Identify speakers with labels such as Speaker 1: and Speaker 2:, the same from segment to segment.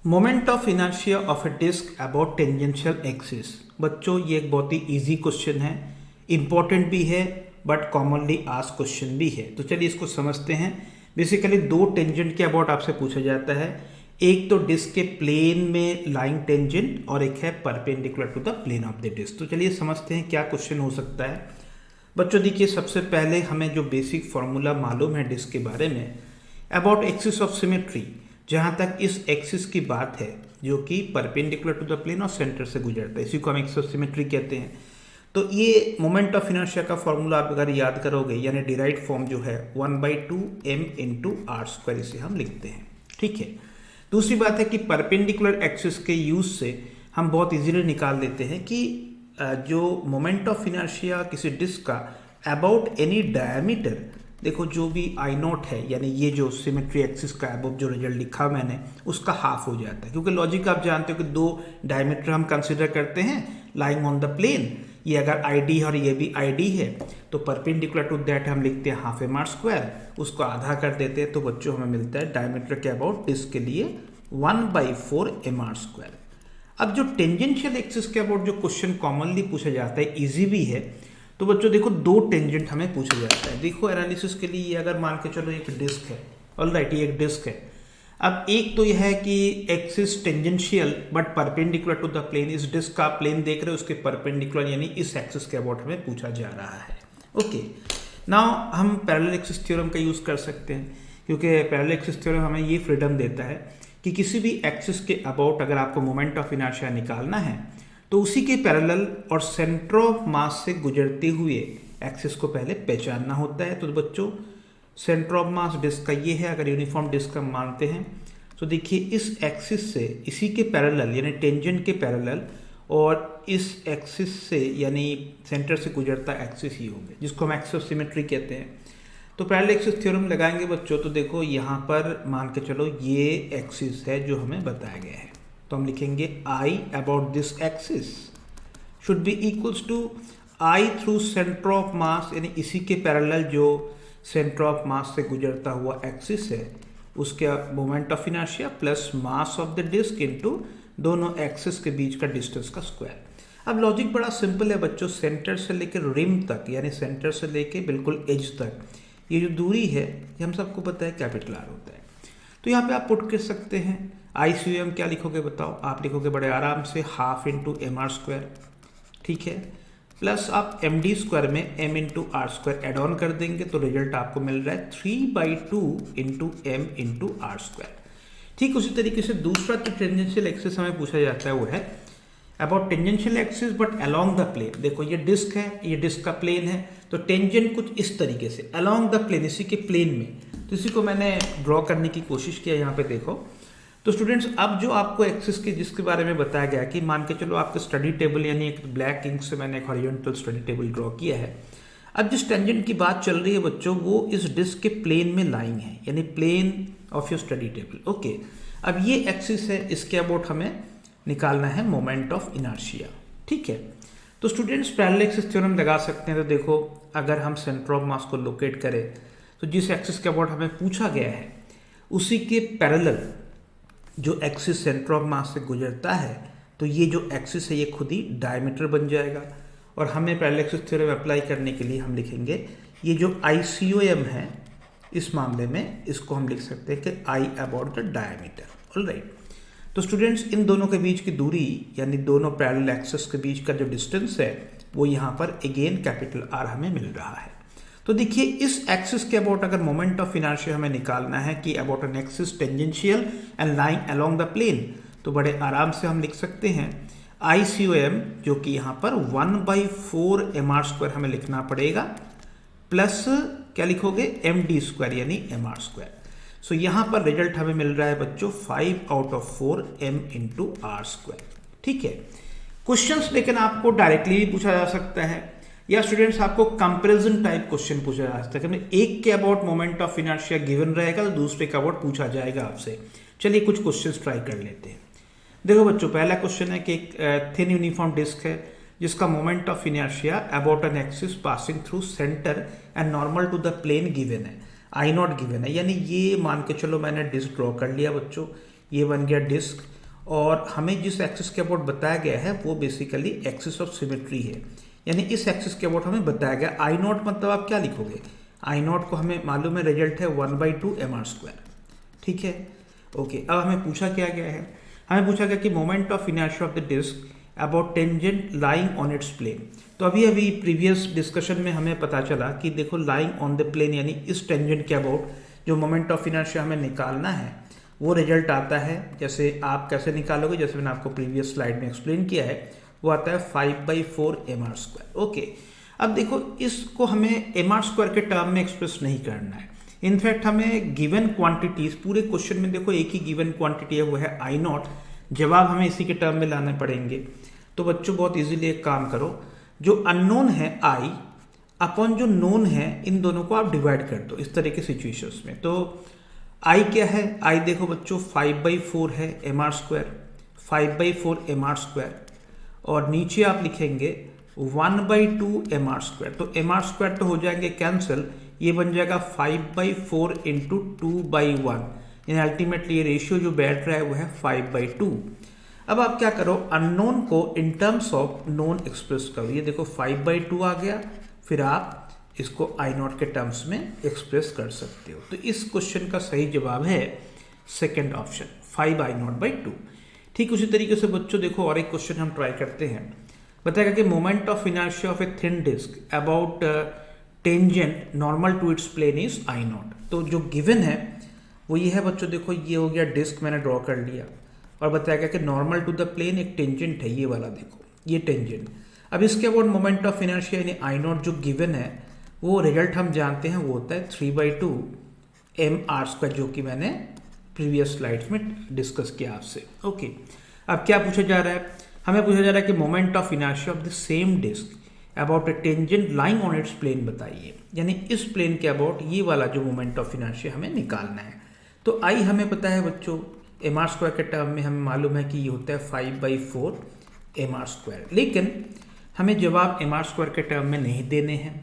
Speaker 1: Moment of inertia of a disc about tangential axis. बच्चों ये एक बहुत ही इजी क्वेश्चन है, इंपॉर्टेंट भी है बट कॉमनली आस्क्ड क्वेश्चन भी है। तो चलिए इसको समझते हैं। बेसिकली दो टेंजेंट के अबाउट आपसे पूछा जाता है, एक तो डिस्क के प्लेन में लाइंग टेंजेंट और एक है perpendicular to the plane of the disc. तो चलिए समझते हैं क्या क्वेश्चन हो सकता है। बच्चों देखिए, सबसे पहले हमें जो बेसिक फॉर्मूला मालूम है डिस्क के बारे में, अबाउट एक्सिस ऑफ सिमेट्री, जहाँ तक इस एक्सिस की बात है जो कि परपेंडिकुलर टू द प्लेन और सेंटर से गुजरता है, इसी को हम एक्सिस ऑफ सिमेट्री कहते हैं। तो ये मोमेंट ऑफ इनर्शिया का फॉर्मूला आप अगर याद करोगे, यानी डिराइव्ड फॉर्म जो है 1/2 m × r², इसे हम लिखते हैं। ठीक है। दूसरी बात है कि परपेंडिकुलर एक्सिस के यूज से हम बहुत इजीली निकाल देते हैं कि जो मोमेंट ऑफ इनर्शिया किसी डिस्क का अबाउट एनी डायमीटर, देखो जो भी I0 है, यानी ये जो सिमेट्री एक्सिस का अबाउट जो रिजल्ट लिखा मैंने, उसका हाफ हो जाता है। क्योंकि लॉजिक आप जानते हो कि दो डायमीटर हम कंसिडर करते हैं लाइंग ऑन द प्लेन। ये अगर ID है और ये भी ID है तो परपेंडिकुलर टू दैट हम लिखते हैं ½ mr², उसको आधा कर देते हैं तो बच्चों हमें मिलता है डायमीटर के अबाउट डिस्क के लिए 1/4 mr²। अब जो टेंजेंशियल एक्सिस के अबाउट जो क्वेश्चन कॉमनली पूछा जाता है, इजी भी है। तो बच्चों देखो, दो टेंजेंट हमें पूछा जाता है। देखो एनालिसिस के लिए अगर मान के चलो एक डिस्क है, ऑलराइट, ये एक डिस्क है। अब एक तो यह है कि axis tangential but perpendicular to the plane, इस डिस्क का प्लेन देख रहे हो, उसके परपेंडिकुलर यानी इस एक्सिस के अबाउट हमें पूछा जा रहा है। ओके, नाउ हम पैरेलल एक्सिस थ्योरम का यूज कर सकते हैं, क्योंकि पैरेलल एक्सिस थ्योरम हमें ये फ्रीडम देता है कि किसी भी एक्सिस के अबाउट अगर आपको मोमेंट ऑफ इनर्शिया निकालना है तो उसी के पैरेलल और सेंटर ऑफ मास से गुजरते हुए एक्सिस को पहले पहचानना होता है। तो बच्चों सेंटर ऑफ मास डिस्क का ये है, अगर यूनिफॉर्म डिस्क का मानते हैं तो देखिए इस एक्सिस से इसी के पैरेलल यानी टेंजेंट के पैरेलल और इस एक्सिस से यानी सेंटर से गुजरता एक्सिस ही होंगे, जिसको हम एक्सिस ऑफ सिमेट्री कहते हैं। तो पैरेलल एक्सिस थ्योरम लगाएंगे बच्चों, तो देखो यहाँ पर मान के चलो ये एक्सिस है जो हमें बताया गया है, तो हम लिखेंगे I about this axis should be equals to I through centre of mass, यानी इसी के पैरेलल जो सेंटर ऑफ मास से गुजरता हुआ एक्सिस है उसके moment of inertia plus mass of the disc into दोनों एक्सिस के बीच का डिस्टेंस का स्क्वायर। अब लॉजिक बड़ा सिंपल है बच्चों, सेंटर से लेकर रिम तक यानी सेंटर से लेकर बिल्कुल एज तक ये जो दूरी है ये हम सबको पता है कैपिटल R होता है। तो यहाँ पे आप पुट कर सकते हैं ICM क्या लिखोगे बताओ, आप लिखोगे बड़े आराम से ½ × mr², ठीक है, प्लस आप md² में m × r² एड ऑन कर देंगे तो रिजल्ट आपको मिल रहा है 3/2 × m × r²। ठीक उसी तरीके से दूसरा जो टेंजेंशियल एक्सिस हमें पूछा जाता है वो है about tangential axis but along the plane. देखो ये डिस्क है, ये डिस्क का प्लेन है, तो टेंजेंट कुछ इस तरीके से अलोंग द प्लेन, इसी के प्लेन में। तो इसी को मैंने ड्रॉ करने की कोशिश किया, यहाँ पे देखो। तो स्टूडेंट्स अब जो आपको एक्सिस के जिसके बारे में बताया गया कि मान के चलो आपके स्टडी टेबल यानी एक ब्लैक इंक से मैंने एक हॉरिजॉन्टल स्टडी टेबल ड्रॉ किया है। अब जिस टेंजेंट की बात चल रही है बच्चों वो इस डिस्क के प्लेन में लाइंग है, यानी plane of your study table. Okay, अब ये एक्सिस है, इसके अबाउट हमें निकालना है मोमेंट ऑफ इनर्शिया। ठीक है, तो स्टूडेंट्स पैरेलल एक्सिस थ्योरम लगा सकते हैं। तो देखो अगर हम सेंटर ऑफ मास को लोकेट करें तो जिस एक्सिस के अबाउट हमें पूछा गया है उसी के पैरेलल जो एक्सिस सेंटर ऑफ मास से गुजरता है, तो ये जो एक्सिस है ये खुद ही डायमीटर बन जाएगा। और हमें पैरेलल एक्सिस थ्योरम अप्लाई करने के लिए हम लिखेंगे ये जो ICOM है, इस मामले में इसको हम लिख सकते हैं कि I about the diameter. Alright, तो स्टूडेंट्स इन दोनों के बीच की दूरी यानी दोनों पैरेलल एक्सिस के बीच का जो डिस्टेंस है वो यहाँ पर अगेन कैपिटल R हमें मिल रहा है। तो देखिए इस एक्सिस के अबाउट अगर मोमेंट ऑफ इनर्शिया हमें निकालना है कि about an axis tangential and lying along the plane, तो बड़े आराम से हम लिख सकते हैं ICOM जो कि यहाँ पर 1/4 mr² हमें लिखना पड़ेगा, प्लस क्या लिखोगे md² यानी mr²। सो यहाँ पर रिजल्ट हमें मिल रहा है बच्चों 5/4 m × r²। ठीक है, क्वेश्चंस लेकिन आपको डायरेक्टली भी पूछा जा सकता है या स्टूडेंट्स आपको कंपैरिजन टाइप क्वेश्चन पूछा जा सकता है कि एक के about moment of inertia given रहेगा तो दूसरे के अबाउट पूछा जाएगा आपसे। चलिए कुछ क्वेश्चंस ट्राई कर लेते हैं। देखो बच्चों पहला क्वेश्चन है कि एक थिन यूनिफॉर्म डिस्क है जिसका moment of inertia about an axis passing through centre and normal to the plane given है, I0 गिवन है। यानी ये मान के चलो मैंने डिस्क ड्रॉ कर लिया बच्चों, ये बन गया डिस्क और हमें जिस एक्सिस के अबाउट बताया गया है वो बेसिकली एक्सिस ऑफ सिमेट्री है, यानी इस एक्सिस के अबाउट हमें बताया गया। आई नॉट मतलब आप क्या लिखोगे, आई नॉट को हमें मालूम है रिजल्ट है 1/2 mr²। ठीक है, ओके। अब हमें पूछा क्या गया है, हमें पूछा गया कि moment of inertia of the disc about tangent lying on its plane. तो अभी प्रीवियस डिस्कशन में हमें पता चला कि देखो लाइंग ऑन द प्लेन यानी इस टेंजेंट के अबाउट जो मोमेंट ऑफ इनर्शिया हमें निकालना है वो रिजल्ट आता है। जैसे आप कैसे निकालोगे, जैसे मैंने आपको प्रीवियस स्लाइड में एक्सप्लेन किया है, वो आता है 5/4 mr²। ओके, अब देखो इसको हमें mr² के टर्म में एक्सप्रेस नहीं करना है। इनफैक्ट हमें गिवन क्वांटिटीज, पूरे क्वेश्चन में देखो एक ही गिवन क्वांटिटी है, वो है आई नॉट। जवाब हमें इसी के टर्म में लाने पड़ेंगे। तो बच्चों बहुत इजीली एक काम करो, जो अननोन है आई अपॉन जो नोन है, इन दोनों को आप डिवाइड कर दो इस तरह के सिचुएशंस में। तो आई क्या है, आई देखो बच्चों 5/4 है mr², 5/4 mr², और नीचे आप लिखेंगे 1/2 mr²। तो mr² तो हो जाएंगे कैंसिल, ये बन जाएगा 5/4 इंटू 2/1, यानी अल्टीमेटली ये रेशियो जो बैठ रहा है वो है 5/2। अब आप क्या करो, अननोन को in terms of known express करो। ये देखो 5/2 आ गया, फिर आप इसको आई नॉट के टर्म्स में एक्सप्रेस कर सकते हो। तो इस क्वेश्चन का सही जवाब है सेकेंड ऑप्शन 5I0/2। ठीक उसी तरीके से बच्चों देखो और एक क्वेश्चन हम ट्राई करते हैं। बताएगा कि moment of inertia of a thin disc about tangent normal to its plane is I0। तो जो गिवन है वो ये है बच्चों, देखो ये हो गया डिस्क, मैंने ड्रॉ कर लिया, और बताया गया कि नॉर्मल टू द प्लेन एक टेंजेंट है, ये वाला देखो ये टेंजेंट। अब इसके अबाउट मोमेंट ऑफ इनर्शिया यानी I0 जो गिवन है वो रिजल्ट हम जानते हैं वो होता है 3/2 mr², जो कि मैंने प्रीवियस स्लाइड्स में डिस्कस किया आपसे। ओके, अब क्या पूछा जा रहा है, हमें पूछा जा रहा है कि moment of inertia of the same disc about a tangent lying on its plane बताइए, यानी इस प्लेन के अबाउट ये वाला जो मोमेंट ऑफ इनर्शिया हमें निकालना है। तो आई हमें पता है बच्चों mr² के टर्म में हमें मालूम है कि ये होता है 5/4 mr², लेकिन हमें जवाब mr² के टर्म में नहीं देने हैं,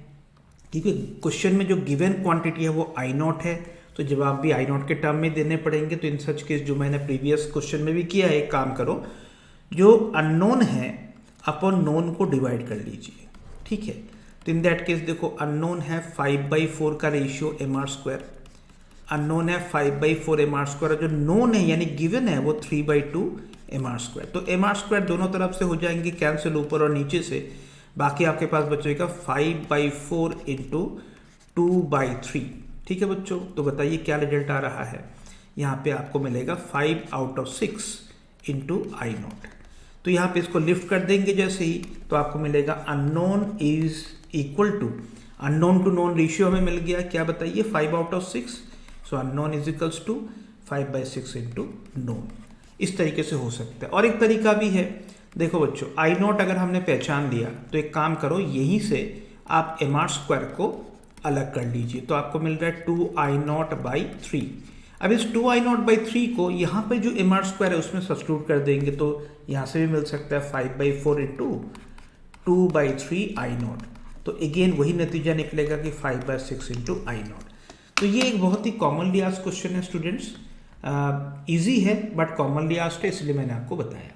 Speaker 1: क्योंकि क्वेश्चन में जो गिवन क्वांटिटी है वो I0 है, तो जवाब भी I0 के टर्म में देने पड़ेंगे। तो इन सच केस जो मैंने प्रीवियस क्वेश्चन में भी किया है, एक काम करो, जो अननोन है अपॉन नोन को डिवाइड कर लीजिए। ठीक है, तो इन दैट केस देखो अननोन है 5/4 का रेशियो mr², अननोन है 5/4 mr², जो नोन है यानी गिवन है वो 3/2 mr²। तो mr² दोनों तरफ से हो जाएंगे कैंसिल, ऊपर और नीचे से, बाकी आपके पास बचेगा 5/4 इंटू 2/3। ठीक है बच्चों, तो बताइए क्या रिजल्ट आ रहा है, यहाँ पे आपको मिलेगा 5/6 इंटू I0। तो यहाँ पे इसको लिफ्ट कर देंगे जैसे ही, तो आपको मिलेगा unknown is equal to, unknown to known ratio हमें मिल गया, क्या बताइए 5/6, so unknown is equals to 5/6 into known. इस तरीके से हो सकता है। और एक तरीका भी है, देखो बच्चों I0 अगर हमने पहचान लिया तो एक काम करो, यहीं से आप mr² को अलग कर लीजिए, तो आपको मिल रहा है 2I0/3। अब इस 2I0/3 को यहाँ पे जो mr² है उसमें सब्स्टिट्यूट कर देंगे, तो यहाँ से भी मिल सकता है 5/4 इंटू 2/3 I0। तो अगेन वही नतीजा निकलेगा कि 5/6 इंटू I0। तो ये एक बहुत ही कॉमनली आस्क्ड क्वेश्चन है स्टूडेंट्स, इजी है बट कॉमनली आस्क्ड है, इसलिए मैंने आपको बताया।